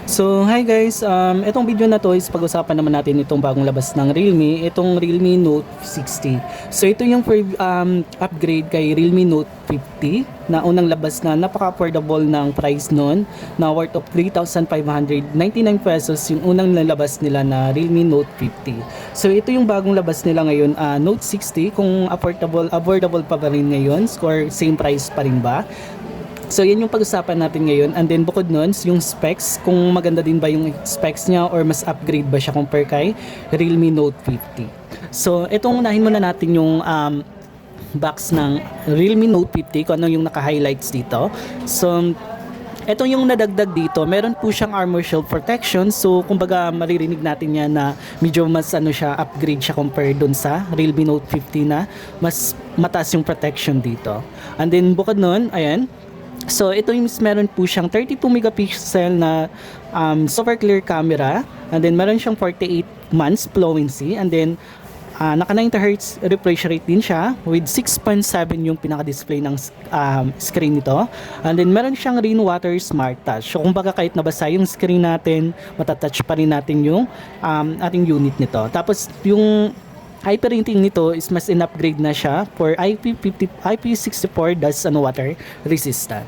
So, hi guys, itong video na to is pag-usapan naman natin itong bagong labas ng Realme, itong Realme Note 60. So, ito yung upgrade kay Realme Note 50 na unang labas na napaka-affordable ng price nun na worth of 3,599 pesos yung unang nalabas nila na Realme Note 50. So, ito yung bagong labas nila ngayon, Note 60, kung affordable pa ba rin ngayon or same price pa rin ba? So yan yung pag-usapan natin ngayon, and then bukod nun yung specs, kung maganda din ba yung specs niya or mas upgrade ba siya compare kay Realme Note 50. So itong unahin muna natin yung box ng Realme Note 50, kung ano yung naka-highlights dito. So ito yung nadagdag dito, meron po siyang armor shield protection. So kumbaga maririnig natin yan na medyo mas upgrade siya compare dun sa Realme Note 50 na mas mataas yung protection dito. And then bukod nun, ayan. So ito yung meron po siyang 32 megapixel na super clear camera, and then meron siyang 48 months fluency, and then naka 90 Hz refresh rate din siya with 6.7 yung pinaka-display ng screen nito, and then meron siyang rainwater smart touch. So kumbaga kahit nabasa yung screen natin, matatouch pa rin natin yung ating unit nito. Tapos yung IP rating nito is mas in-upgrade na siya for IP64 dust and water resistant.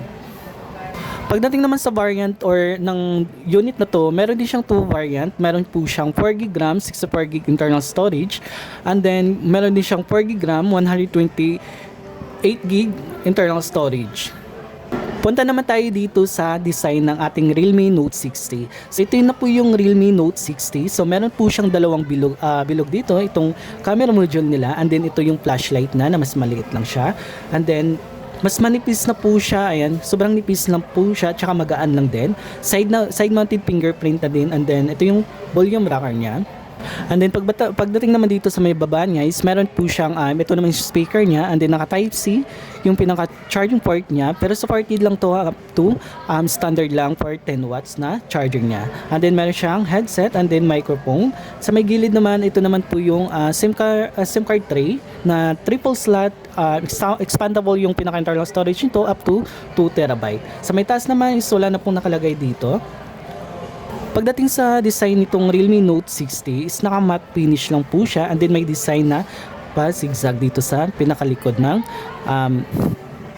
Pagdating naman sa variant or ng unit na to, meron din siyang two variant. Meron po siyang 4GB RAM, 64GB internal storage, and then meron din siyang 4GB RAM, 128GB internal storage. Punta naman tayo dito sa design ng ating Realme Note 60. So ito na po yung Realme Note 60. So meron po siyang dalawang bilog dito. Itong camera module nila, and then ito yung flashlight na mas maliit lang siya. And then mas manipis na po siya. Ayan, sobrang nipis lang po siya, tsaka magaan lang din. Side mounted fingerprint na din, and then ito yung volume rocker niya. And then pagdating naman dito sa may baba niya is meron po siyang ito naman yung speaker niya, and then naka type C yung pinaka charging port niya, pero supported lang to up to standard lang for 10 watts na charger niya. And then meron siyang headset, and then microphone. Sa may gilid naman, ito naman po yung SIM card tray na triple slot, expandable yung pinaka internal storage nito up to 2 TB. Sa may taas naman is wala na pong nakalagay dito. Pagdating sa design nitong Realme Note 60 is naka matte finish lang po siya, and then may design na pa zigzag dito sa pinakalikod ng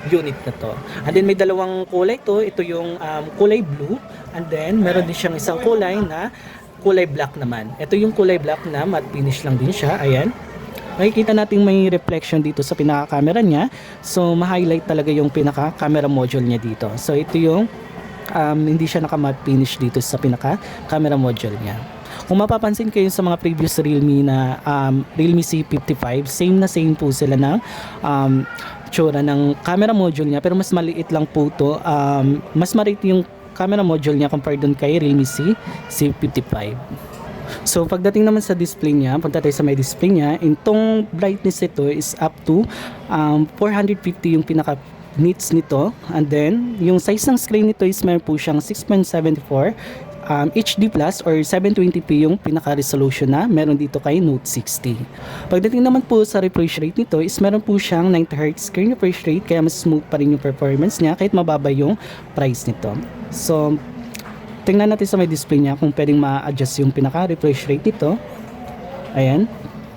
unit na to. And then may dalawang kulay to. Ito yung kulay blue, and then meron din siyang isang kulay na kulay black naman. Ito yung kulay black na matte finish lang din siya. Ayan. Makikita natin may reflection dito sa pinaka-camera niya. So ma-highlight talaga yung pinaka-camera module niya dito. So ito yung hindi siya naka-matte finish dito sa pinaka-camera module niya. Kung mapapansin kayo sa mga previous Realme na Realme C55, same po sila ng tsura ng camera module niya, pero mas maliit lang po to. Mas maliit yung camera module niya compared dun kay Realme C55. So pagdating naman sa display niya, punta tayo sa may display niya. Itong brightness ito is up to 450 yung pinaka nits nito, and then yung size ng screen nito is meron po siyang 6.74 HD plus or 720p yung pinaka-resolution na meron dito kay Note 60. Pagdating naman po sa refresh rate nito is meron po siyang 90 Hz screen refresh rate, kaya mas smooth pa rin yung performance niya kahit mababa yung price nito. So tingnan natin sa may display niya kung pwedeng ma-adjust yung pinaka-refresh rate nito. Ayan.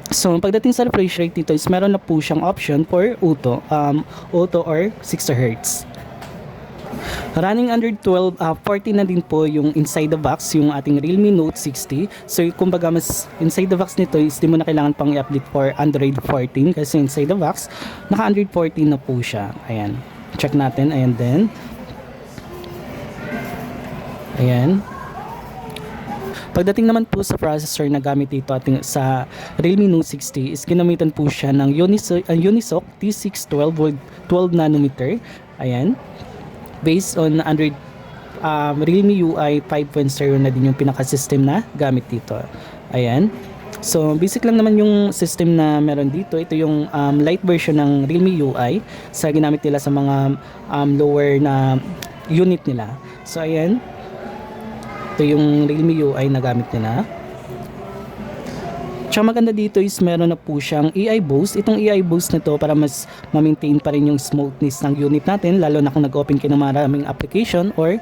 So pagdating sa refresh rate nito is meron na po siyang option for auto or 60 Hz. Running under 14 na din po yung inside the box yung ating Realme Note 60. So kumbaga mas inside the box nito is di mo na kailangan pang i-update for Android 14, kasi inside the box naka Android 14 na po siya. Ayan. Check natin. Ayan din. Ayan. Pagdating naman po sa processor na gamit dito sa Realme Note 60 is ginamitan po siya ng Unisoc T612 12 nanometer. Ayan. Based on Android Realme UI 5.0 na din yung pinaka-system na gamit dito. Ayan. So basic lang naman yung system na meron dito. Ito yung light version ng Realme UI sa ginamit nila sa mga lower na unit nila. So ayan. Ito yung Realme UI na gamit nila. Tsaka maganda dito is meron na po siyang AI boost. Itong AI boost na to para mas ma-maintain pa rin yung smoothness ng unit natin, lalo na kung nag-open kayo ng maraming application or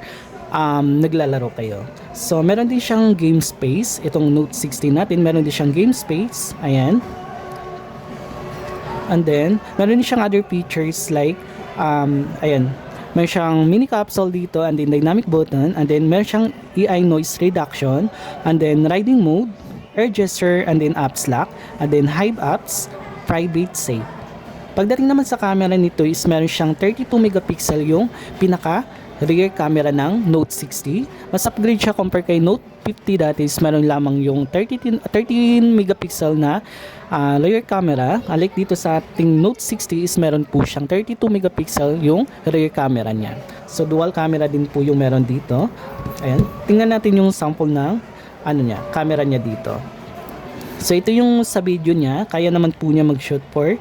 naglalaro kayo. So meron din siyang game space, itong Note 60 natin, meron din siyang game space, ayan. And then meron din siyang other features like ayan, meron siyang mini capsule dito, and then dynamic button, and then meron siyang AI noise reduction, and then riding mode, air gesture, and then apps lock, and then hide apps, private safe. Pagdating naman sa camera nito is meron siyang 32 megapixel yung pinaka rear camera ng Note 60. Mas upgrade siya compare kay Note 50, dati is meron lamang yung 13 megapixel na rear camera. Unlike dito sa ating Note 60 is meron po siyang 32 megapixel yung rear camera niya. So dual camera din po yung meron dito. Ayan, tingnan natin yung sample ng camera niya dito. So ito yung sa video niya, kaya naman po niya mag-shoot for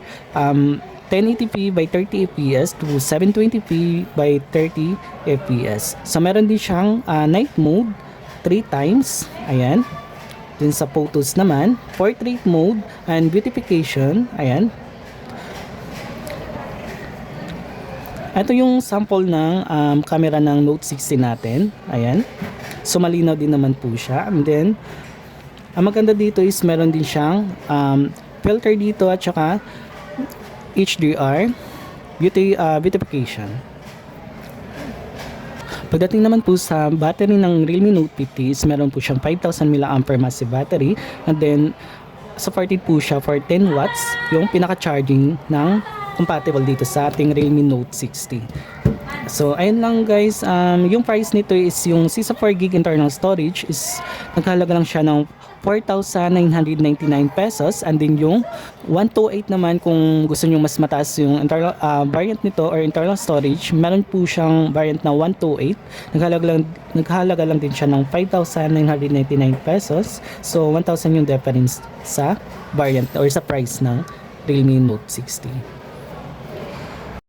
1080p by 30 fps to 720p by 30 fps. So meron din siyang night mode 3 times, ayan. Din sa photos naman, portrait mode and beautification, ayan. Ito yung sample ng camera ng Note 60 natin, ayan. So malinaw din naman po siya. And then ang maganda dito is meron din siyang filter dito at saka HDR beautification. Pagdating naman po sa battery ng Realme Note 50 is meron po siyang 5,000 mAh massive battery, and then supported po siya for 10 watts yung pinaka-charging ng compatible dito sa ating Realme Note 60. So ayun lang guys, yung price nito is yung 64GB internal storage is naghalaga lang siya ng 4,999 pesos, and then yung 128 naman kung gusto nyo mas mataas yung internal variant nito or internal storage, meron po siyang variant na 128, naghalaga lang din siya ng 5,999 pesos. So 1,000 yung difference sa variant or sa price ng Realme Note 60.